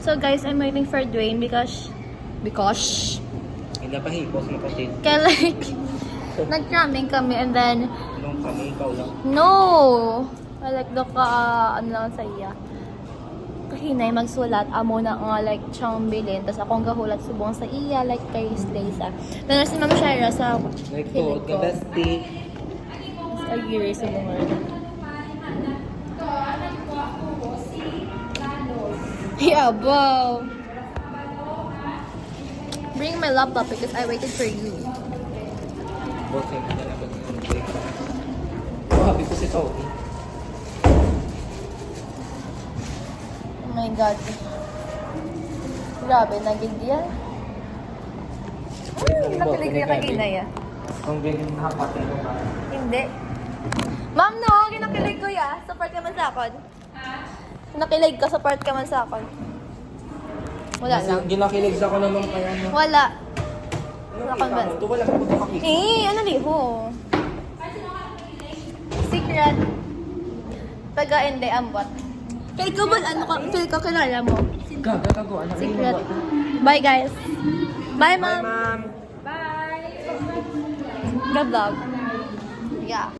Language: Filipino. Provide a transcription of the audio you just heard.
So guys, I'm waiting for Dwayne because Pinapahipos mo kasi. kaya like nag-cramming kami and then Nung kami, ikaw lang. no! I like the ano lang sa iya. Kahinay magsulat amo na nga like siyang bilin tapos akong gahulat subong sa iya like kay Slaysa. Tapos si Ma'am Shaira sa Like to, the best thing. sa year subong nga. Yeah, wow. Bring my laptop because I waited for you. Bossing na lang ako ng break. Oh, happy ko si Tony. Oh my God. Grabe, naging yan. Nakilig na kaginay ah. Kung ganyan hapat na ito. Hindi. Ma'am, no, ginakilig ko ya. Support ka man sa akin. Nakilig ka, support ka man sa akin. Wala lang. Ginakilig sa ko naman kaya no. Wala. Wala kang best. ito, wala ko ito makikita. Ano liho? Secret. Taga hindi, ambot. Kaya ikaw ba, ano ka, feel ko kilala mo? Gago, anak. Secret. Bye guys. Bye Bye, ma'am. ma'am. The vlog. Yeah.